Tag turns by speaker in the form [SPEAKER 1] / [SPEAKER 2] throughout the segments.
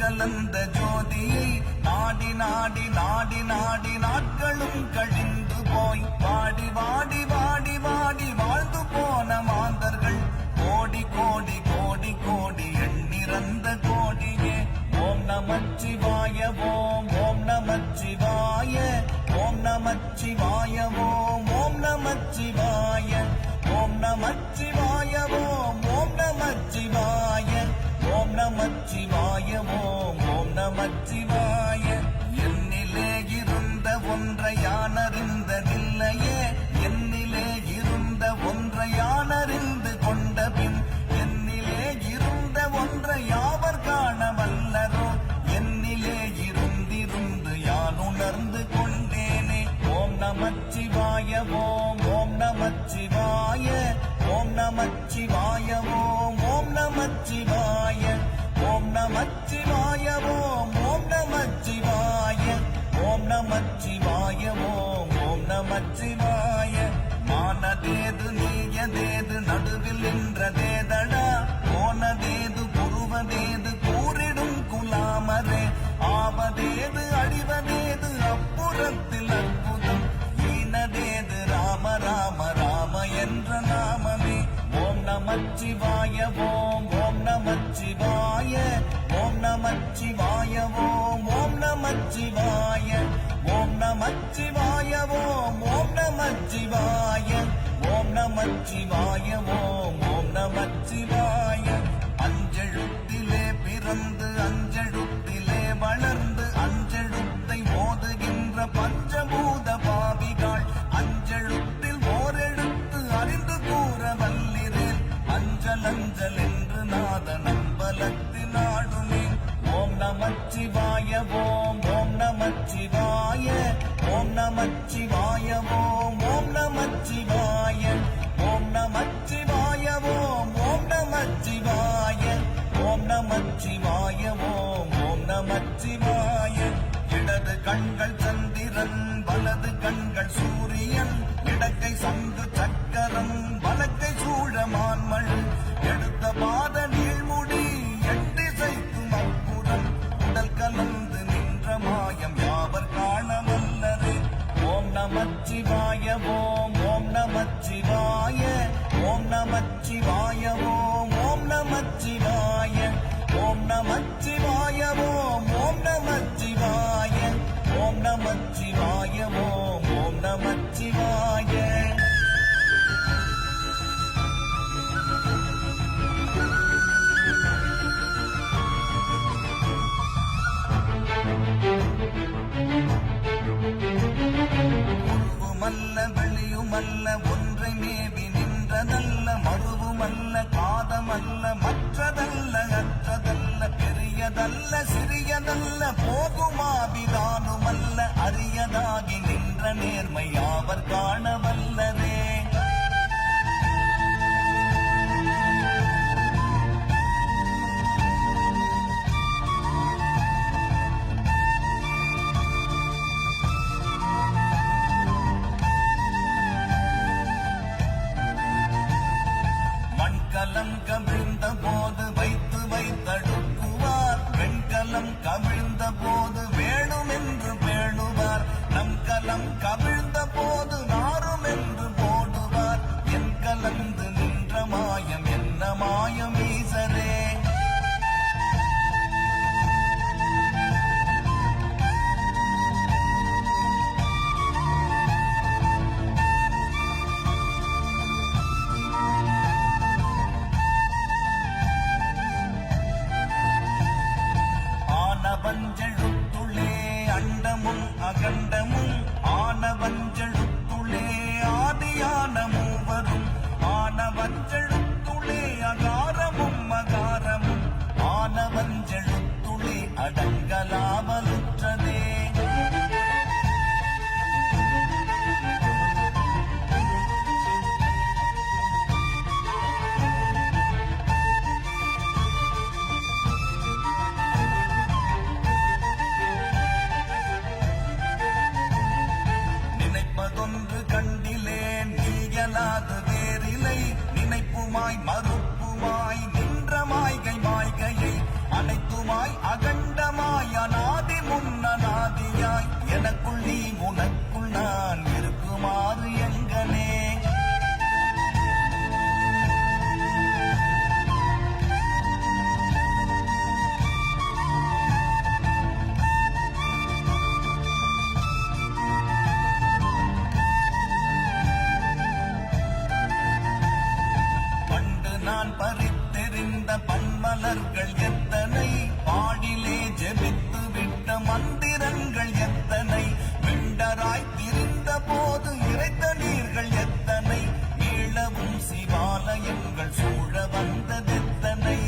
[SPEAKER 1] கலந்த ஜோதியை நாடி நாடி நாடி நாடி நாட்களும் கழிந்து போய் வாடி வாடி வாடி வாடி வாழ்ந்து போன மாந்தர்கள் கோடி கோடி கோடி கோடி எண்ணிறந்த கோடியே. ஓம் நமச்சிவாய ஓம் ஓம் நமச்சிவாய ஓம் நமச்சிவாய ஓம் ஓம் நமச்சிவாய ஓம் நமச்சிவாய ஓம் ஓம் நமச்சிவாய ஓம் நமச்சிவாய ஓம் ஓம் நமச்சிவாய. என்னிலே இருந்த ஒன்றை யானறிந்ததில்லையே, என்னிலே இருந்த ஒன்றை யானறிந்து கொண்ட பின் என்னிலே இருந்த ஒன்றை யாவர் காண வல்லரோ, என்னிலே இருந்திருந்து யான் உணர்ந்து கொண்டேனே. ஓம் நமச்சிவாய ஓம் ஓம் நமச்சிவாய ஓம் நமச்சிவாய ஓம் ஓம் நமச்சிவாய ஓம் நமச்சிவாய ஓம் ஓம் நமச்சிவாய ஓம் நமச்சிவாய ஓம் ஓம் நமச்சிவாய. மானதேது நீயதேது நடுவில் நின்றதேதடா, போனதேது புருவதேது கூறிடும் குலாமரே, ஆவதேது அடிவதேது அப்புறத்தில் அற்புதம், ஈனதேது ராம ராம ராம என்ற நாமமே. ஓம் நமச்சிவாய ஓம் ஓம் நமச்சிவாய ஓம் நமச்சிவாய ஓம் ஓம் நமச்சிவாய ஓம் நமச்சிவாய ஓம் ஓம் நமச்சிவாய ஓம் நமச்சிவாய ஓம் ஓம் நமச்சிவாய. அஞ்செழுத்திலே பிறந்து அஞ்செழுத்திலே வளர்ந்து அஞ்செழுத்தை ஓதுகின்ற பஞ்சபூத பாவிகள் அஞ்செழுத்தில் ஓரெழுத்து அறிந்து கூற வல்லிரேன், அஞ்சல் அஞ்சல் என்று நாத நம்பலத்தின் ஆடுமே. ஓம் நமச்சிவாய ஓம் ஓம் நமச்சிவாய ஓம் நமச்சிவாய ஓம் ஓம் நமச்சிவாய ஓம் நமச்சிவாய ஓம் ஓம் நமச்சிவாய ஓம் நமச்சிவாய ஓம் ஓம் நமச்சிவாய. இடது கண்கள் சந்திரன் வலது கண்கள் சூரியன், இடக்கை சங்கு சக்கரம் வலக்கை சூழமான்மழு, எடுத்த பாத நீழ்முடி எட்டிசைக்கும் அற்புதம், உடல் கலந்து நின்ற மாயம் யாவர் காண வல்லரே. ஓம் நமச்சிவாய ஓம் ஓம் நமச்சிவாய ஓம் நமச்சிவாய ஓம் ஓம் நமச்சிவாய ஓம் நமச்சிவாய ஓம் ஓம் நமச்சிவாய ஓம் நமச்சிவாய ஓம் ஓம் நமச்சிவாய. உருவுமல்ல வெளியுமல்ல ஒன்றை மேவி நின்றதல்ல, மறுவுமல்ல காதமல்ல மற்றதல்ல அற்றதல்ல, பெரியதல்ல சிறியதல்ல போகுமாபிதானுமல்ல, அரியதாகி நின்ற நேர்மை யாவர் காண வல்லரே. மண்கலம் கவிழ்ந்த போது வைத்து வைத்தடுக்குவார், வெண்கலம் கவிழ்ந்த போது வேணுமே பன்மலர்கள் எத்தனை, பாடிலே ஜெபித்து விட்ட மந்திரங்கள் எத்தனை, விண்டராய் திரிந்த போது இறைத்த நீர்கள் எத்தனை, மீளவும் சிவாலயங்கள் சூழ வந்ததெத்தனை.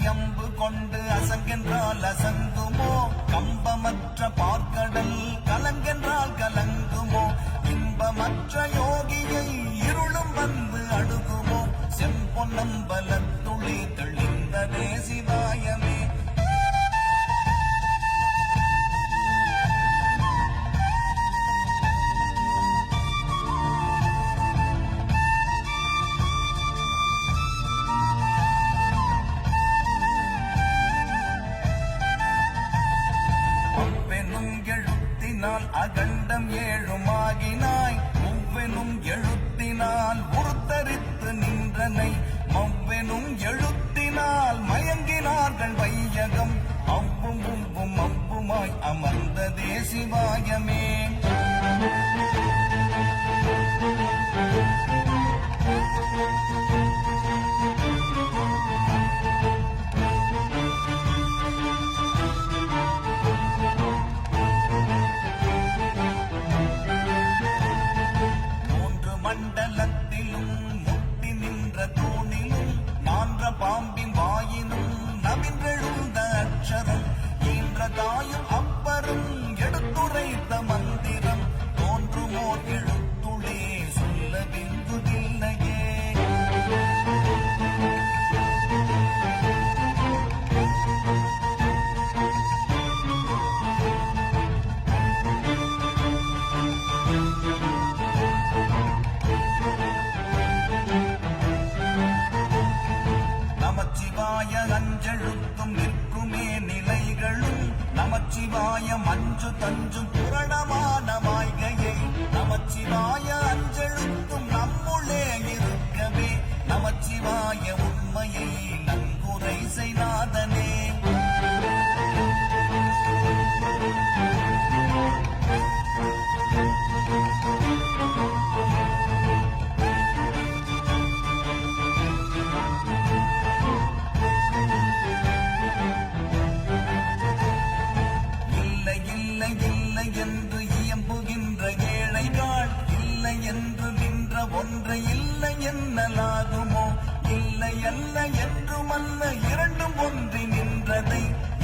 [SPEAKER 1] அம்பு கொண்டு அசங்கென்றால் அசங்குமோ, கம்பமற்ற பார்க்கடல் கலங்கென்றால் கலங்குமோ, இன்பமற்ற யோகியை இருளும் வந்து அணுகுமோ, செம்பொன்னம்பலத்துளே தெளிந்ததே சிவாயமே. அகண்டம் ஏழுமாகினாய், மூவெனும் எழுத்தினால் உருத்தரித்து நின்றனை, மவ்வெனும் எழுத்தினால் மயங்கினார்கள் வையகம், அவ்வும் உவ்வும் அவ்வுமாய் அமர்ந்ததே சிவாயமே. மண்டலத்திலும் முட்டி நின்ற தூணிலும் மான்ற பாம்பின் வாயினும் நவின்றெழுந்த அக்ஷரம், ஈன்ற தாயும் அப்பரும் எடுத்துரைத்த மந்திரம், தோன்றுமோ எழுத்துளே சொல்ல விரும்புகில்லையே. அஞ்செழுத்தும் நிற்குமே நிலைகளும், நமச்சிவாய மஞ்சு தஞ்சும் புரணமான மாய்கையை, நமச்சிவாய அஞ்செழுத்தும் நம்முள்ளே இருக்கவே, நமச்சிவாய உண்மையை நன்குரை செய்நாதனே. என்று இயம்புகின்ற ஏழைகள், இல்லை என்று நின்ற ஒன்றை இல்லை என்னலாகுமோ, இல்லை அல்ல என்றுமல்ல இரண்டும் ஒன்றி நின்றதை,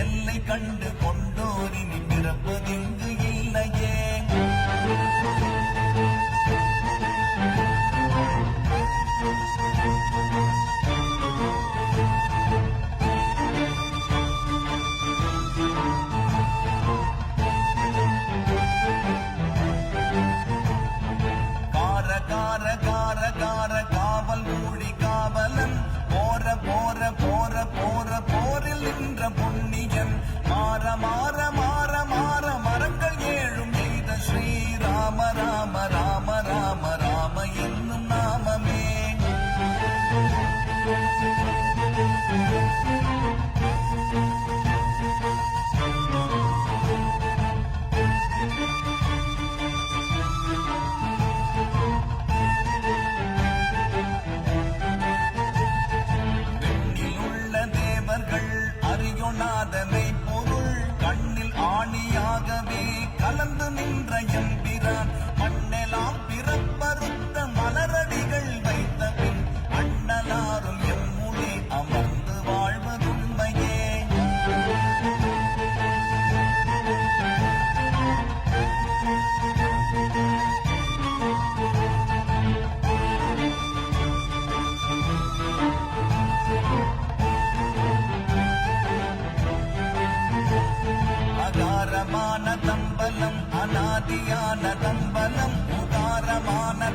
[SPEAKER 1] எல்லை கண்டு கொண்டோரினி பிறப்பதிங்கு இல்லையே. காவல் மூடி காவலன், போற போற போற போற போரில் நின்ற புண்ணியன், மாற மாற மாற மாற மரங்கள் ஏழும் எய்த ஸ்ரீராம ராம ராம ராம ராம என்னும் நாமமே. அறியொணாதனை பொருள் கண்ணில் ஆணியாகவே கலந்து நின்ற எம்பிரான், மண்ணெலாம் பிறப்பறுத்த மலரடிகள் வைத்த பின், அண்ணலாரும் எம்முளே அமர்ந்து வாழ்வதுண்மையே. அகாரமான தம்பலம் அநாதியான தம்பலம், உகாரமான